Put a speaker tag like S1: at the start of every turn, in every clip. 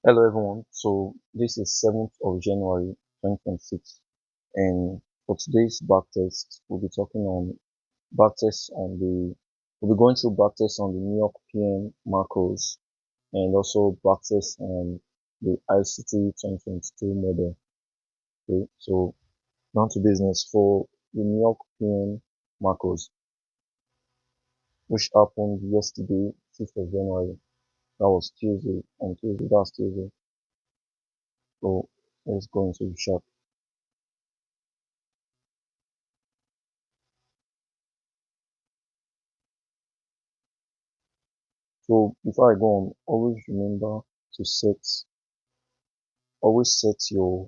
S1: Hello everyone. So this is 7th of January 2026, and for today's backtest, we'll be talking on backtest on the we'll be going through backtest on the New York PM macros and also backtest on the ICT 2022 model. Okay, so down to business for the New York PM macros, which happened yesterday, 6th of January. That was Tuesday. On Tuesday, that's Tuesday. So let's go into the chart. So before I go on, always remember to always set your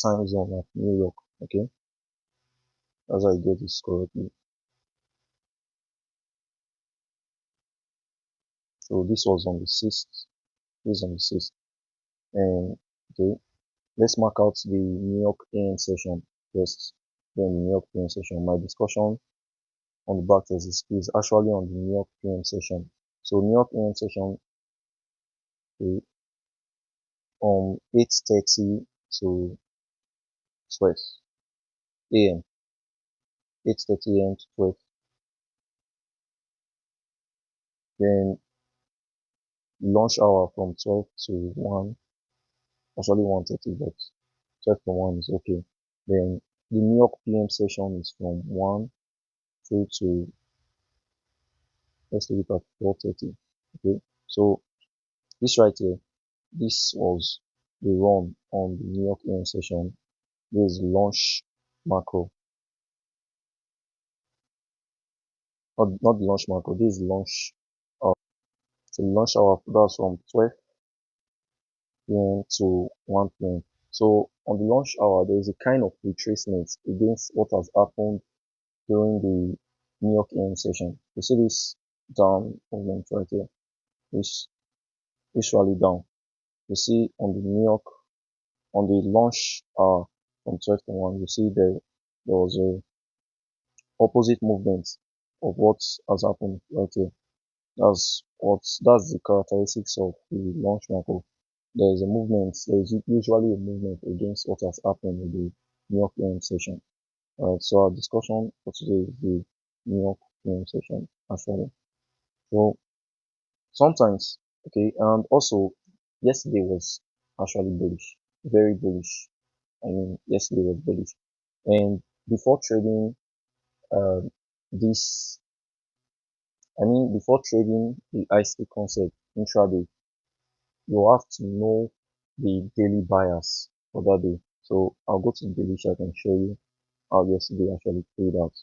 S1: time zone at New York. Okay, as I get this correctly. So this was on the 6th. This is on the 6th. And okay, let's mark out the New York AM session first. Then the New York PM session. My discussion on the backtest is actually on the New York PM session. So New York AM session, okay, 8:30 to 12 a.m. 8:30 a.m. to 12. Then lunch hour from 12 to 1, actually 1:30, but 12 to 1 is okay. Then the New York PM session is from 1 through to, let's leave it at 4:30. Okay, so this right here, this was the run on the New York PM session. This is launch macro, not the launch macro, this is launch. So launch hour, that's from 12 p.m. to 1 p.m. So on the launch hour, there is a kind of retracement against what has happened during the New York AM session. You see this down movement right here, this rally down. You see on the New York, on the launch from 12 to 1, you see there was a opposite movement of what has happened right here. That's the characteristics of the launch macro. There is a movement, there is usually a movement against what has happened in the New York AM session. So our discussion for today is the New York PM session actually. So sometimes, okay, and also yesterday was actually bullish, very bullish. I mean, yesterday was bullish. And before trading uh, this, before trading the ICT concept intraday, you have to know the daily bias for that day. So I'll go to the daily chart and show you how yesterday actually played out.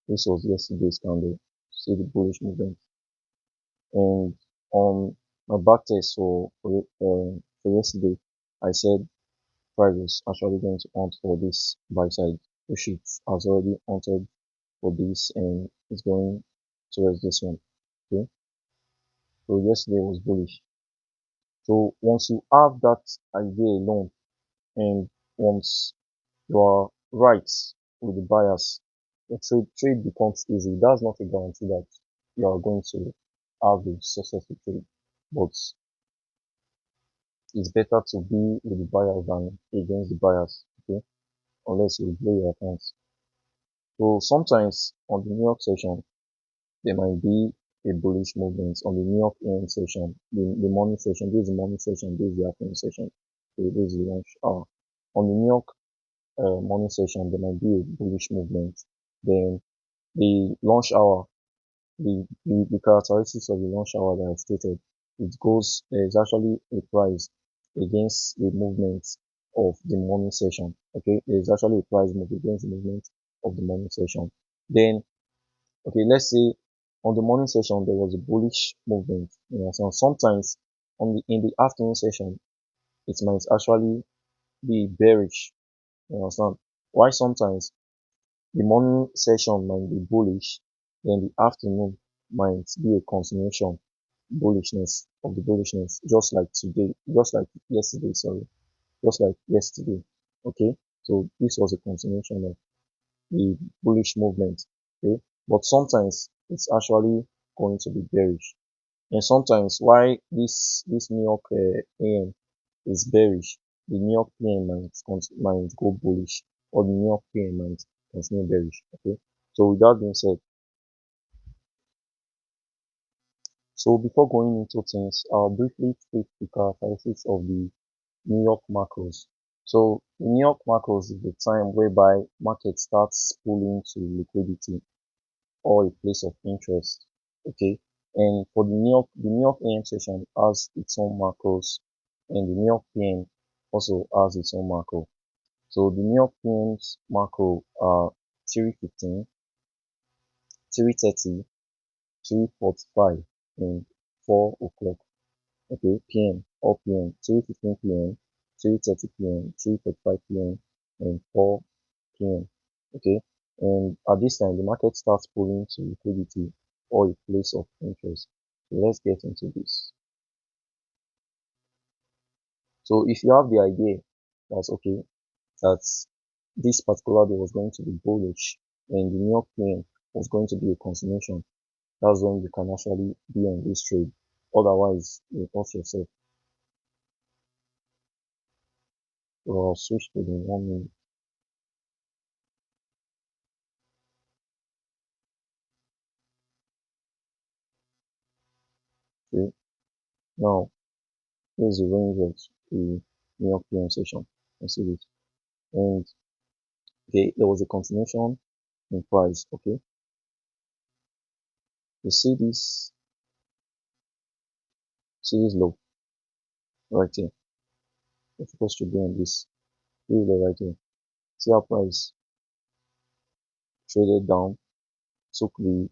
S1: This was yesterday's candle. See the bullish movement. And on my back test for yesterday, I said price was actually going to hunt for this buy side, which it has already hunted for this and it's going towards this one. Okay, so yesterday was bullish. So once you have that idea alone, and once you are right with the bias, the trade becomes easy. That's not a guarantee that you are going to have a successful trade, but it's better to be with the bias than against the bias, okay? Unless you blow your accounts. So sometimes on the New York session, there might be a bullish movement on the New York AM session, the morning session. This is the morning session, this is the afternoon session. Okay, this is the lunch hour. On the New York morning session, there might be a bullish movement. Then the lunch hour, the characteristics of the lunch hour that I stated, there is actually a price against the movement of the morning session. Okay, there is actually a price move against the movement of the morning session. Then, okay, let's say on the morning session there was a bullish movement. So sometimes in the afternoon session it might actually be bearish. You understand? Why sometimes the morning session might be bullish, then the afternoon might be a continuation bullishness of the bullishness, just like today, just like yesterday, sorry, just like yesterday. Okay, so this was a continuation of the bullish movement. Okay, but sometimes it's actually going to be bearish. And sometimes why this New York AM is bearish, the New York PM might go bullish, or the New York PM might continue bearish. Okay. So with that being said, so before going into things, I'll briefly take the characteristics of the New York macros. So the New York macros is the time whereby market starts pulling to liquidity or a place of interest. Okay. And for the New York AM session has its own macros, and the New York PM also has its own macro. So the New York PM's macro are 3:15, 3:30, 3:45, and 4 o'clock. Okay, PM, all PM, 3:15 PM, 3:30 PM, 3:45 PM, and 4 PM. Okay, and at this time, the market starts pulling to liquidity or a place of interest. So let's get into this. So if you have the idea, that's okay, that this particular day was going to be bullish and the New York PM was going to be a continuation, that's when you can actually be on this trade. Otherwise, you off yourself. So I'll switch to the 1 minute. Okay. Now, here's the range of the New York PM session. You see this. And okay, there was a continuation in price. Okay. You see this low right here. It's supposed to be on this low right here. See how price traded down, took the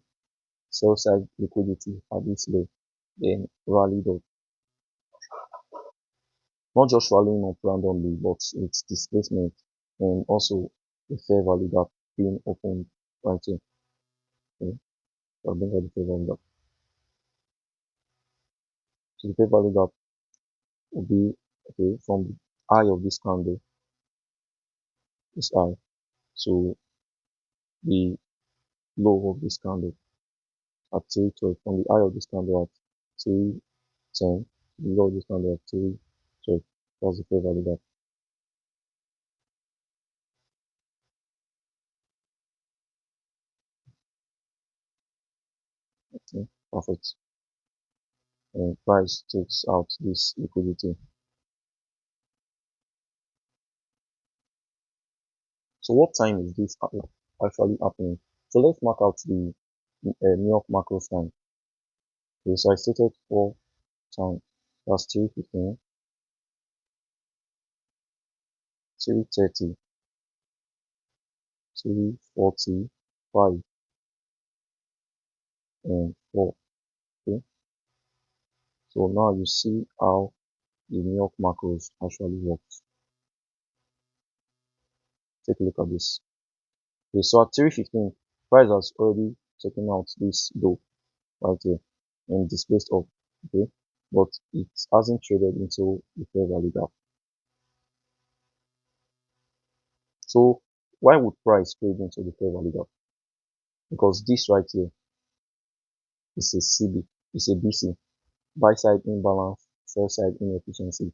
S1: sell side liquidity at this low, then rallied up. Not just rallying up randomly, but its displacement and also the fair value gap being opened right here. Okay, so I'll bring out the fair value gap. So the fair value gap will be okay from the high of this candle, this high, to the low of this candle at 312. From the high of this candle at 310 to the low of this candle at 312. That's the fair value gap. Okay, perfect. And price takes out this liquidity. So what time is this actually happening? So let's mark out the New York macro time. Okay, so I stated 4 times. That's 3:15, 3:30, 3:45, and 4. Okay, so now you see how the New York macros actually works. Take a look at this. Okay, so at 3:15, price has already taken out this low right here and displaced off. Okay, but it hasn't traded into the fair value gap. So why would price trade into the fair value gap? Because this right here is a CB, is a BC, buy side imbalance, sell side inefficiency.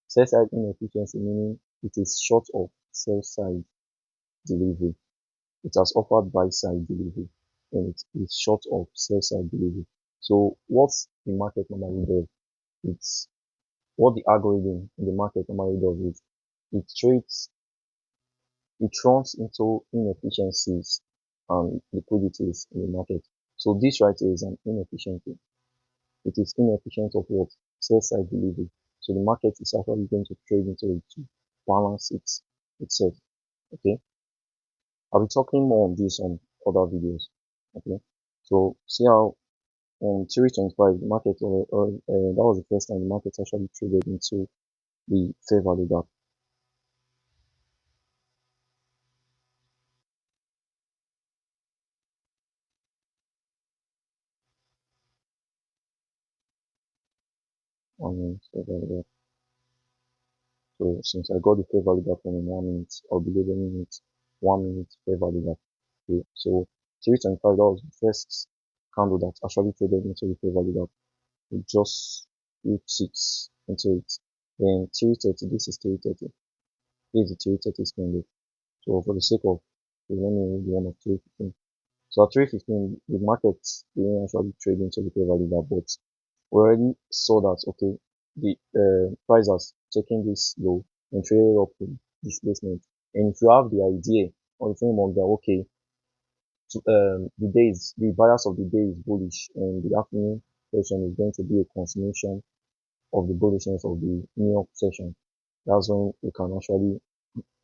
S1: Sell side inefficiency meaning it is short of sell side delivery. It has offered buy side delivery and it is short of sell side delivery. So what the market normally does, it's what the algorithm in the market normally does is it runs into inefficiencies and liquidities in the market. So this right here is an inefficiency. It is inefficient of what? Sell side delivery. So the market is actually going to trade into it to balance itself. Okay. I'll be talking more on this on other videos. Okay. So see how on Series 25 the market that was the first time the market actually traded into the fair value gap. Fair value gap. So since I got the fair value gap from in 1 minute, I'll be labeling it 1 minute fair value gap. Okay, so 325, that was the first candle that actually traded into the fair value gap. We just put 6 into it. Then 330, this is 330. This is the 330 candle. So for the sake of remaining the one of 315. So at 315, the market didn't actually trade into the fair value gap, but we already saw that okay, the price has taken this low and traded up to displacement. And if you have the idea or the framework that okay, the bias of the day is bullish and the afternoon session is going to be a continuation of the bullishness of the New York session, that's when you can actually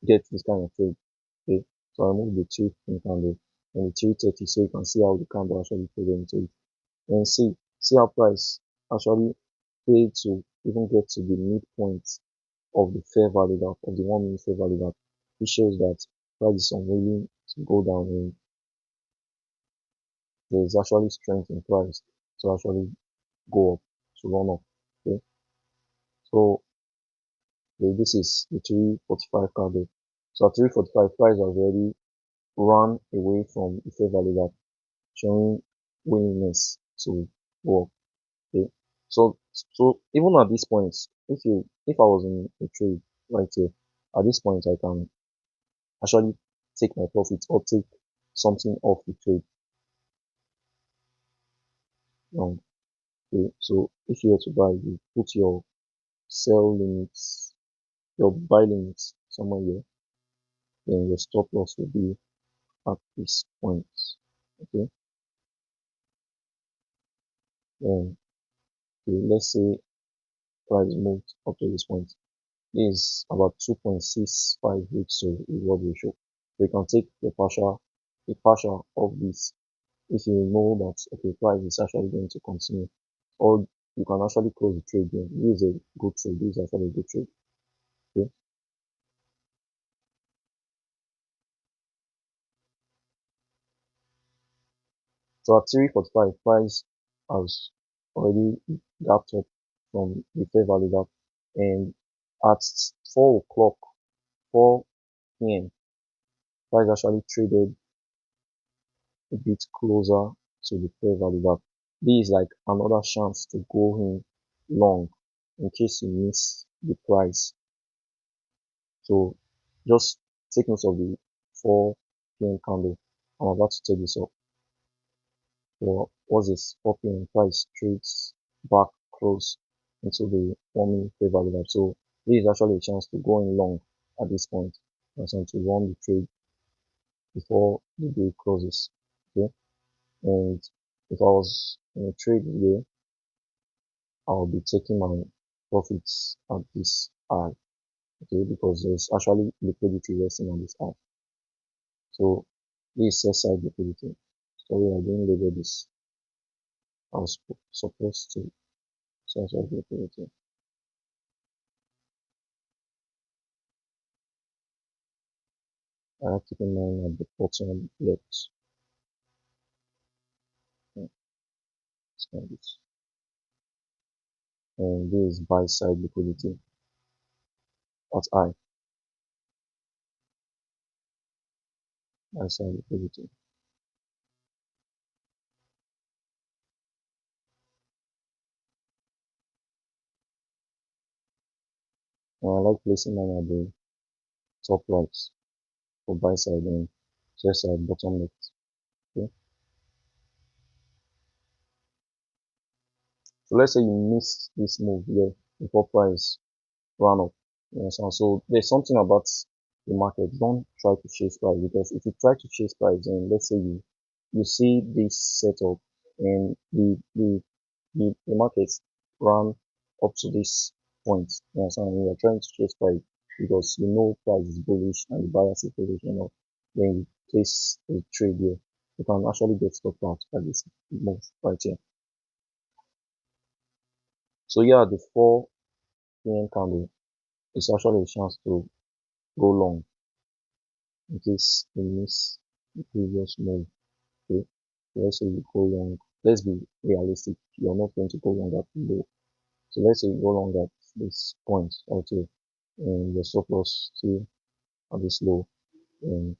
S1: get this kind of trade. Okay, so I remove the 315 candle and the 330 so you can see how the candle actually traded into it. And see how price actually failed to even get to the midpoint of the fair value gap, of the 1 minute fair value gap, which shows that price is unwilling to go down and there is actually strength in price to actually go up, to run up. Okay, so okay, this is the 345 candle. So at 345, price has already run away from the fair value gap, showing willingness to go up. Okay, so even at this point, if I was in a trade right here, at this point I can actually take my profit or take something off the trade. Okay, so if you were to buy, you put your sell limits, your buy limits somewhere here, then your stop loss will be at this point. Okay, then okay, let's say price moved up to this point. This is about 2.65 weeks to reward ratio. So you can take a partial of this if you know that okay, price is actually going to continue, or you can actually close the trade here. This is a good trade. This is actually a good trade. Okay, so at 345, price has already gapped up from the fair value gap, and at 4 o'clock, 4 p.m., price actually traded a bit closer to the fair value gap. This is like another chance to go in long in case you miss the price. So just take note of the 4 p.m. candle. I'm about to take this up. So what's this? 4 p.m. price trades back close into the 1 minute fair value gap. So this is actually a chance to go in long at this point and to run the trade before the day closes. Okay. And if I was in a trade here, I'll be taking my profits at this high. Okay, because there's actually liquidity resting on this high. So this is sell side liquidity. Sorry, I didn't label this. I was supposed to sell side liquidity. I have to keep in mind at the bottom left. This. And this is buy side liquidity at I. Buy side liquidity. And I like placing mine at the top right for buy side and sell side bottom left. Okay. So let's say you miss this move here before price run up. You know, so there's something about the market. Don't try to chase price, because if you try to chase price, then let's say you see this setup and the market run up to this point. You know, so you're trying to chase price because you know price is bullish and the bias is bullish, then you place a trade here. You can actually get stopped out by this move right here. So yeah, the 4 p.m. candle is actually a chance to go long in case you miss the previous move. Okay, so let's say you go long. Let's be realistic. You're not going to go long at low. So let's say you go long at this point right here, and your stop loss still at this low, and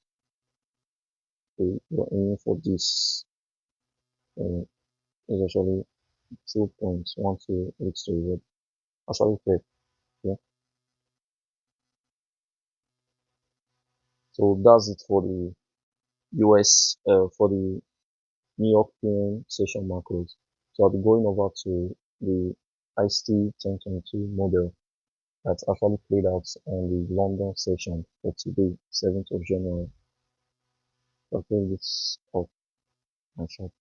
S1: you're aiming for this is actually 2.12 to reward. Actually fair. Yeah. So that's it for the for the New York PM session macros. So I'll be going over to the ICT 1022 model that's actually played out on the London session for today, 7th of January. I'll play this up and short.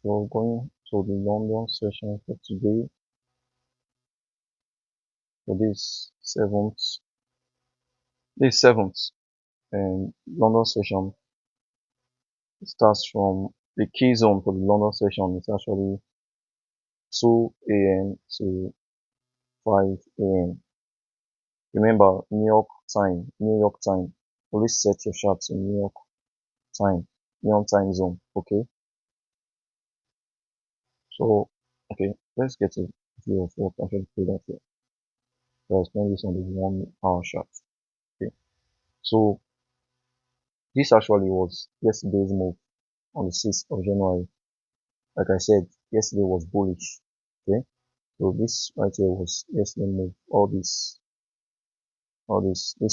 S1: So going to the London session for today, for this 7th, and London session starts from the key zone for the London session is actually 2 a.m. to 5 a.m. Remember, New York time. Always set your chart to time, New York time zone. Okay. So, okay, let's get a view of what actually played out here. So I explain this on the 1 hour chart. Okay. So this actually was yesterday's move on the 6th of January. Like I said, yesterday was bullish. Okay. So this right here was yesterday's move. This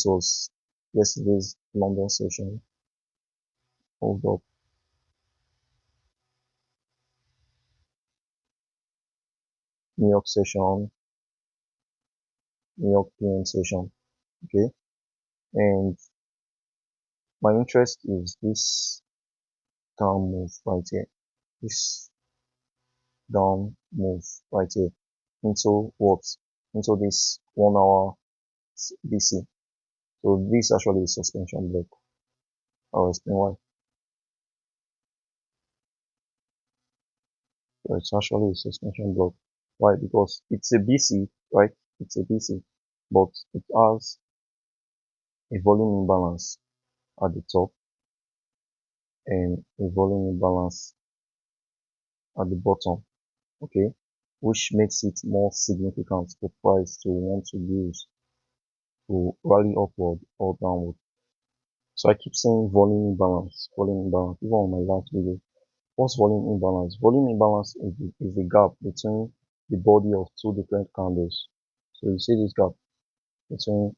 S1: was yesterday's London session. Hold up. New York session, New York PM session. Okay. And my interest is this down move right here. This down move right here into what? Into this 1 hour BC. So this actually is suspension block. I'll explain why. So it's actually a suspension block. Why? Because it's a BC, right? It's a BC, but it has a volume imbalance at the top and a volume imbalance at the bottom. Okay, which makes it more significant for price to want to use to rally upward or downward. So I keep saying volume imbalance, even on my last video. What's volume imbalance? Volume imbalance is the gap between the body of two different candles. So you see this gap between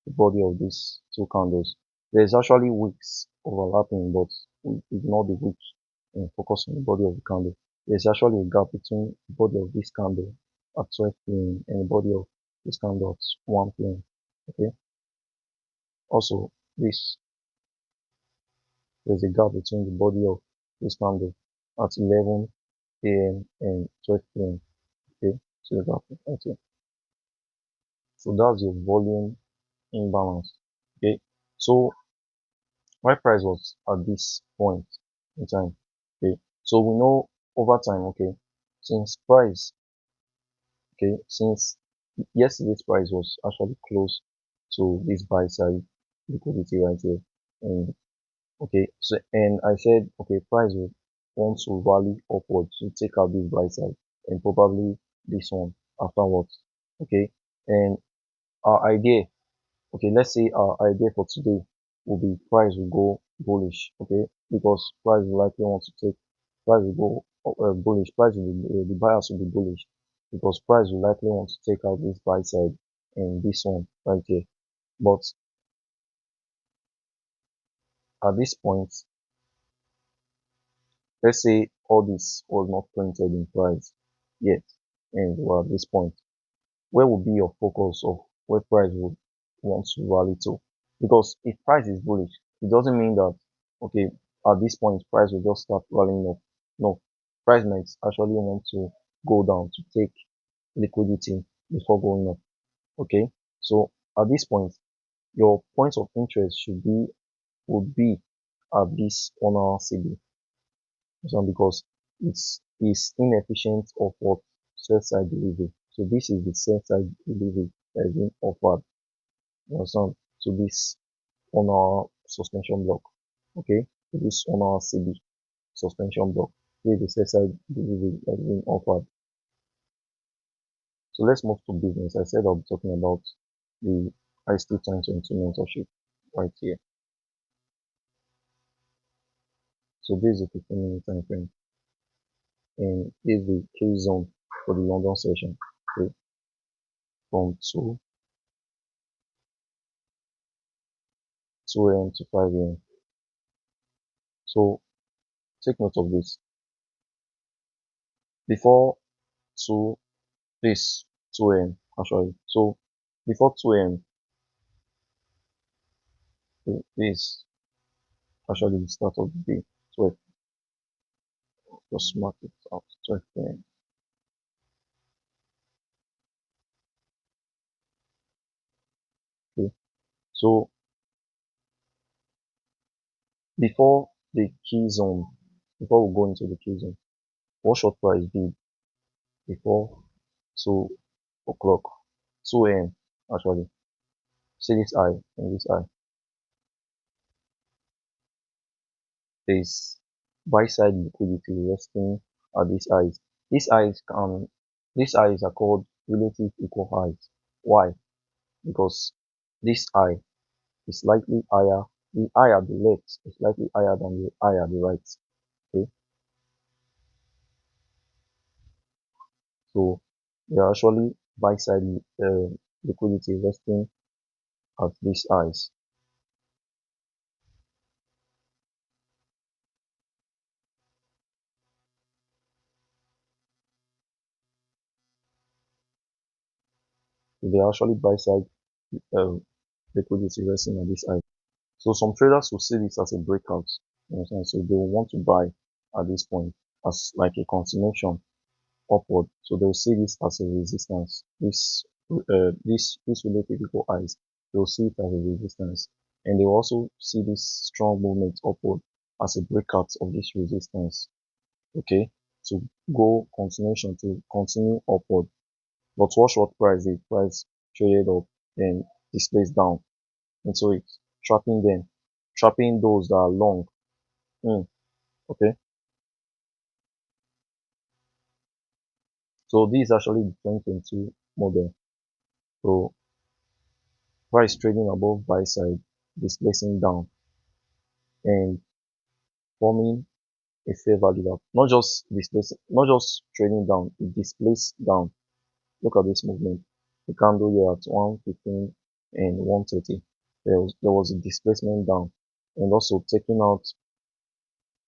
S1: the body of these two candles. There's actually wicks overlapping, but we ignore the wick and focus on the body of the candle. There's actually a gap between the body of this candle at 12 p.m. and the body of this candle at 1 p.m. Okay. Also, this there's a gap between the body of this candle at 11 a.m. and 12 p.m. Okay, so the gap right here. So that's your volume imbalance. Okay, so my price was at this point in time. Okay, so we know over time. Okay, since price. Okay, since yesterday's price was actually close to this buy side liquidity right here, and okay, so and I said okay, price will want to rally upward to take out this buy side and probably this one afterwards. Okay, and our idea, okay, let's say our idea for today will be price will go bullish. Okay, because price will likely want to take price will go bullish. Price will be, the buyers will be bullish because price will likely want to take out this buy side and this one right here. But at this point, let's say all this was not printed in price yet, and we're at this point, where will be your focus of where price would want to rally to? Because if price is bullish, it doesn't mean that okay, at this point price will just start rallying up. No, price might actually want to go down to take liquidity before going up. Okay, so at this point, your point of interest would be at this 1 hour CB. So because it's inefficient of what sell side delivery. So this is the sell side delivery that is being offered. You understand? To this 1 hour suspension block. Okay, to this 1 hour CB suspension block. This is the sell side delivery that is being offered. So let's move to business. I said I'll be talking about the ICT 2022 mentorship right here. So this is a 15-minute time frame, and this is the key zone for the London session. Okay, from 2 a.m. to 5 a.m. So take note of this. Before 2, this 2 a.m. actually. So before 2 a.m. This actually the start of the day. 12. Just mark it out. 12 a.m. Okay. So before the key zone, before we go into the key zone, what short price did before 2 o'clock, 2 a.m. actually. See this eye and this eye. There is buy side liquidity resting at these eyes. These eyes can these eyes are called relative equal highs. Why? Because this eye is slightly higher. The eye at the left is slightly higher than the eye at the right. Okay, so they are actually buy side liquidity resting at these eyes. They are actually buy side uh, liquidity resting at this eyes. So some traders will see this as a breakout. You understand? So they will want to buy at this point as like a continuation upward. So they'll see this as a resistance. This relative equal highs, they'll see it as a resistance, and they will also see this strong movement upward as a breakout of this resistance. Okay, to go continuation to continue upward. But what short price the price traded up and displays down into it, trapping them, trapping those that are long. Okay, so this is actually the 2022 model. So price trading above buy side, displacing down and forming a fair value gap. Not just displacing, not just trading down, it displays down. Look at this movement. The candle here at 115 and 130. There was a displacement down and also taking out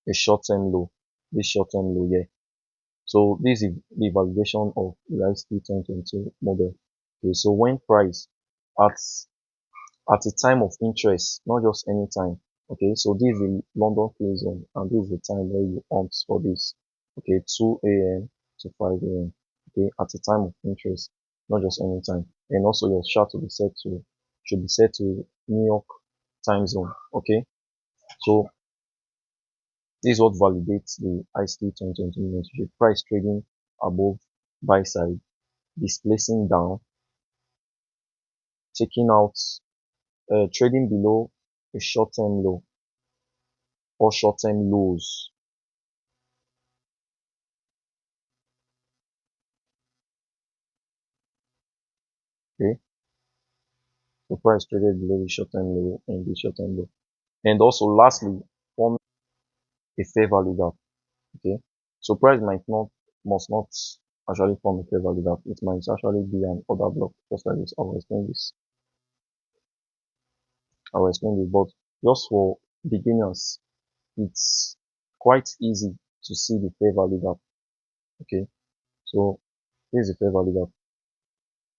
S1: a short-term low. This short-term low here. So this is the validation of the ICT 2022 model. Okay, so when price at at a time of interest, not just any time. Okay, so this is the London free zone, and this is the time where you opt for this. Okay, 2 a.m. to 5 a.m. Okay, at a time of interest, not just any time. And also your chart should be set to New York time zone. Okay, so this is what validates the ICT 2020 mentorship. Price trading above buy side, displacing down, taking out, trading below a short-term low or short-term lows. Okay, so price traded below the short-term low and the short-term low. And also lastly, form a fair value gap. Okay, so price must not actually form a fair value gap. It might actually be an order block, just like this. I'll explain this, but just for beginners, it's quite easy to see the fair value gap. Okay, so this is the fair value gap.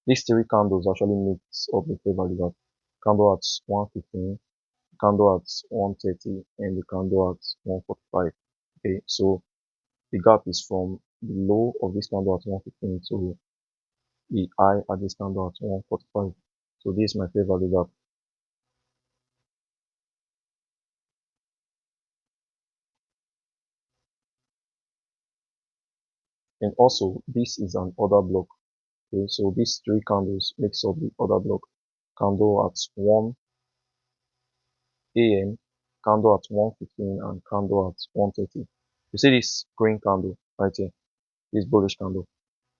S1: These three candles actually makes up the fair value gap. Candle at 115, candle at 130, and the candle at 145. Okay, so the gap is from the low of this candle at 115 to the high at this candle at 145. So this is my fair value gap. And also this is an order block. Okay, so these three candles makes up the order block. Candle at 1 a.m., candle at 115, and candle at 130. You see this green candle right here, this bullish candle.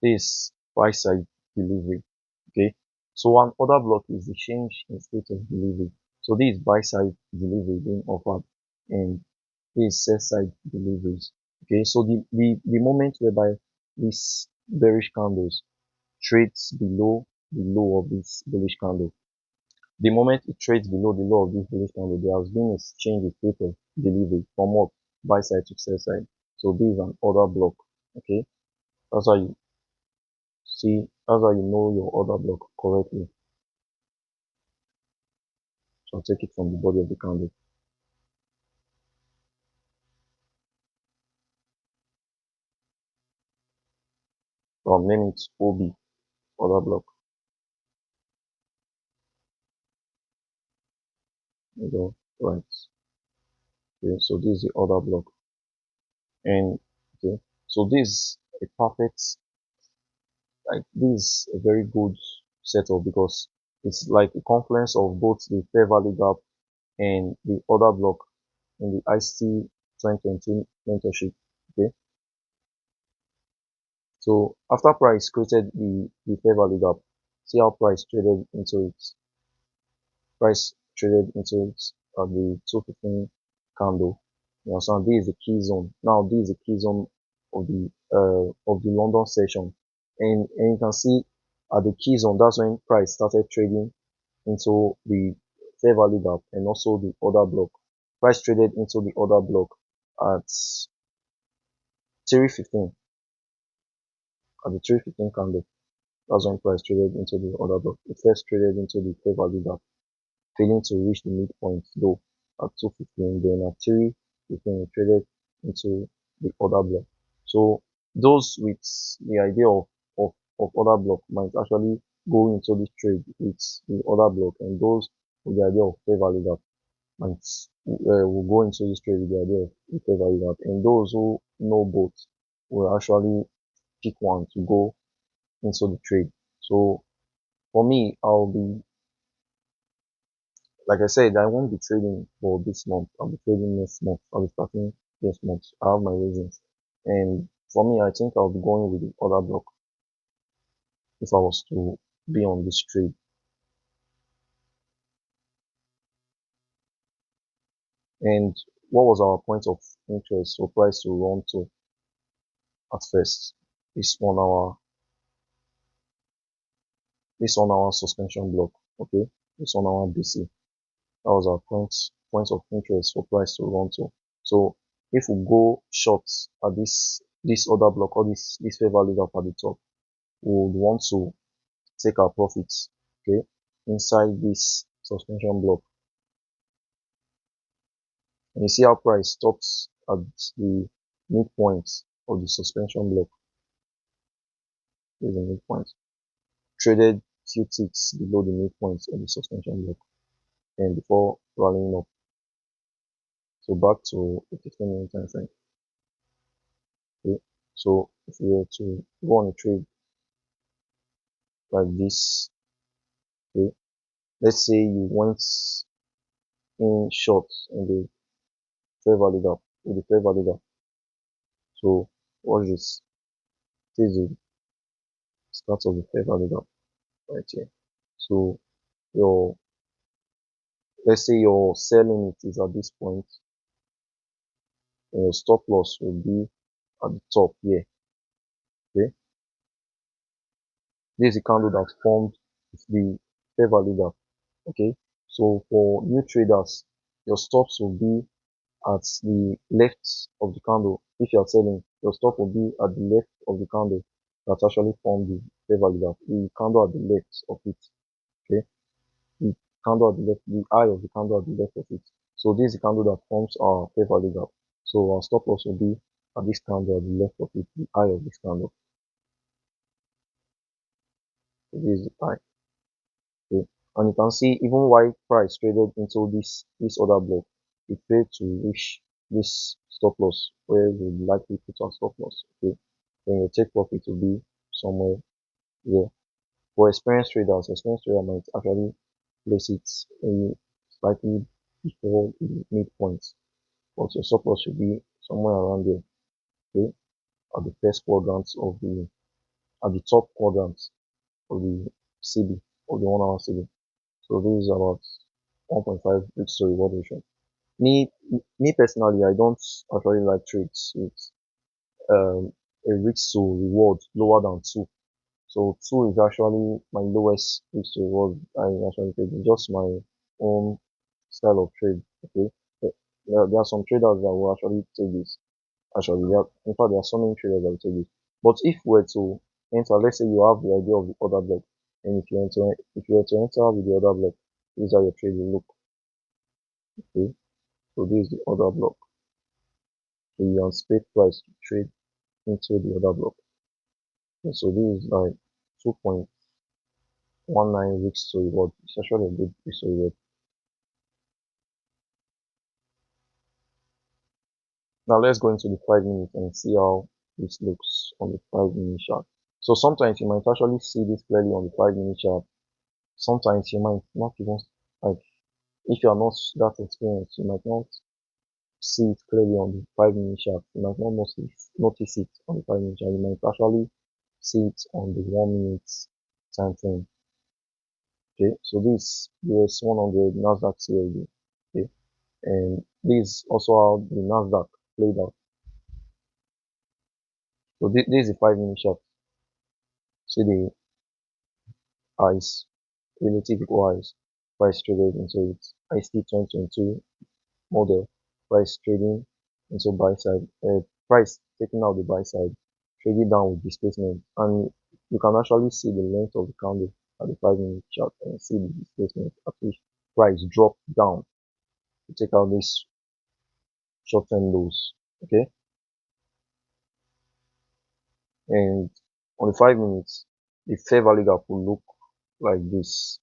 S1: This buy side delivery. Okay, so an order block is the change in state of delivery. So this is buy side delivery being offered, and this is sell side deliveries. Okay, so the moment whereby this bearish candles trades below the low of this bullish candle, the moment it trades below the low of this bullish candle, there has been a change in state of delivery from what buy side to sell side. So this is an order block. Okay, that's how you see, that's how you know your order block correctly. So I'll take it from the body of the candle. So I'm naming it OB, order block. You go, right. Okay, so this is the order block. And okay, so this is a perfect, like this is a very good setup because it's like a confluence of both the fair value gap and the order block in the ICT 2020 mentorship. Okay, so after price created the fair value gap, see how price traded into it at the 215 candle. You understand? This is the key zone. Now this is the key zone of the London session, and you can see at the key zone that's when price started trading into the fair value gap and also the order block. Price traded into the order block at 315 at the 315 candle. That's when price traded into the order block. It first traded into the fair value gap, failing to reach the midpoint though at 215, then at 315 it traded into the order block. So those with the idea of order block might actually go into this trade with the order block, and those with the idea of fair value gap might will go into this trade with the idea of the fair value gap, and those who know both will actually pick one to go into the trade. So for me, I'll be, like I said, I won't be trading for this month. I'll be trading next month. I'll be starting next month. I have my reasons. And for me, I think I'll be going with the order block if I was to be on this trade. And what was our point of interest or price to run to at first? Is on our suspension block. Okay, it's on our BC. That was our points of interest for price to run to. So if we go short at this order block or this fair value gap at the top, we would want to take our profits, okay, inside this suspension block. And you see how price stops at the midpoint of the suspension block. Here's the midpoint. Traded few ticks below the midpoint of the suspension block and before rallying up. So back to the 15-minute time frame. Okay. So if we were to go on a trade like this, okay, let's say you went in short in the fair value gap, with the fair value gap. So watch this. This is the start of the fair value gap right here. So your, let's say your sell limit is at this point, and your stop loss will be at the top here. Okay, this is a candle that formed the fair value gap. Okay, so for new traders, your stops will be at the left of the candle. If you are selling, your stop will be at the left of the candle that actually formed the fair value gap. The candle at the left of it. Okay, the candle at the left, the eye of the candle at the left of it. So this is the candle that forms our fair value gap. So our stop loss will be at this candle at the left of it, the eye of this candle. So this is the eye. Okay. And you can see even while price traded into this other block, it failed to reach this stop loss where we would likely put our stop loss. Okay. Then your take profit will be somewhere here. For experienced trader might actually place it slightly before the midpoint. But your stop loss should be somewhere around there. Okay. At the first quadrant of the at the top quadrant of the CB, of the 1 hour CB. So this is about 1.5 risk to reward ratio. Me, me personally, I don't actually like trades with um, a risk to reward lower than 2. So 2 is actually my lowest risk to reward I actually take. It's just my own style of trade. Okay. There are some traders that will actually take this. Actually, in fact, there are so many traders that will take this. But if we were to enter, let's say you have the idea of the order block, and if you were to enter with the order block, these are your trade will look. Okay. So this is the order block. So you anticipate price to trade into the order block. Okay, so this is like 2.19 weeks to reward. It's actually a good weeks to reward. Now let's go into the 5 minutes and see how this looks on the 5 minute chart. So sometimes you might actually see this clearly on the 5 minute chart. Sometimes you might not even, like, if you are not that experienced, you might not see it clearly on the 5 minute chart. You might not notice it on the 5 minute chart. You might actually see it on the 1 minute time frame. Okay, so this US100 Nasdaq CFD. Okay, and this is also how the Nasdaq played out. So this is the 5 minute chart. See the highs, relative equal highs, price traded into it. ICT 2022 model, price trading into buy side, price taking out the buy side, trading down with displacement, and you can actually see the length of the candle at the 5 minute chart and see the displacement at which price dropped down to take out this short-term lows. Okay, and on the 5 minutes, the fair value gap will look like this.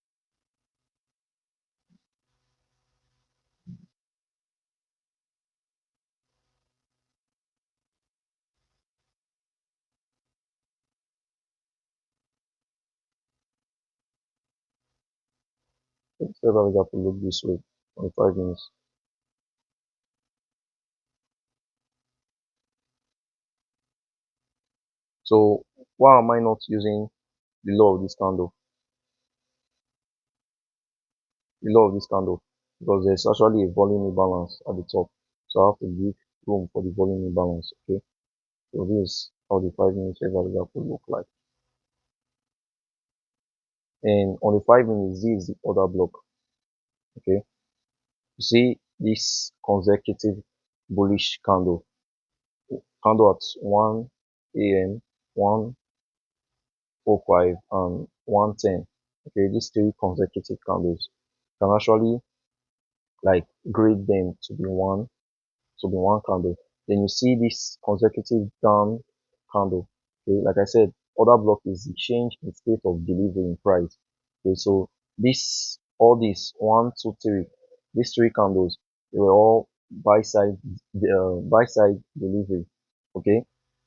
S1: The fair value gap will look this way on the 5 minutes. So why am I not using the law of this candle? The law of this candle, because there's actually a volume imbalance at the top, so I have to give room for the volume imbalance. Okay, so this is how the 5 minute fair value gap will look like. And on the 5 minutes, this is the order block. Okay, you see this consecutive bullish candle at 1 a.m., 1:05, and 1:10. Okay, these 3 consecutive candles can actually like grade them to be one candle. Then you see this consecutive down candle. Okay, like I said, order block is the change in state of delivery in price. Okay, so all these 1, 2, 3, these 3 candles, they were all buy side delivery. Okay,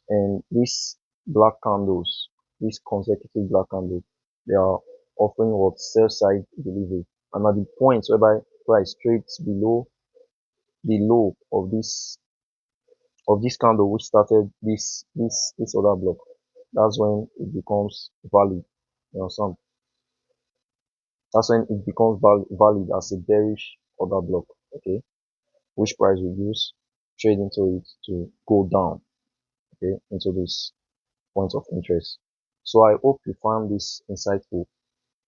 S1: and these black candles, these consecutive black candles, they are offering what sell side delivery. And at the point whereby price trades below the low of this candle which started this other block, that's when it becomes valid. You know, that's when it becomes valid as a bearish order block. Okay, which price we use trade into it to go down. Okay, into this point of interest. So I hope you found this insightful.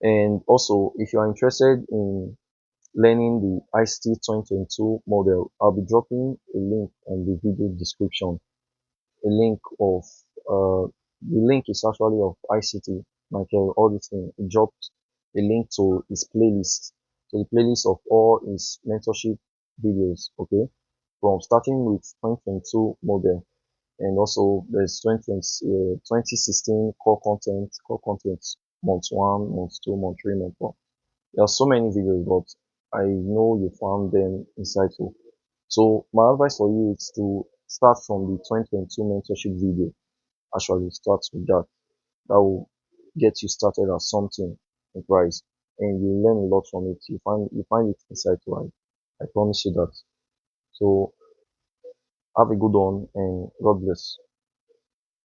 S1: And also, if you are interested in learning the ICT 2022 model, I'll be dropping a link in the video description. A link of the link is actually of ICT Michael Huddleston. He dropped a link to his playlist, to the playlist of all his mentorship videos. Okay, from starting with 2022 model, and also there's 2016 core content, month one, month two, month three, month four. There are so many videos, but I know you found them insightful. So my advice for you is to start from the 2022 mentorship video. Actually, start with that. That will get you started at something in price, and you learn a lot from it. You find it insightful. I promise you that. So have a good one, and God bless.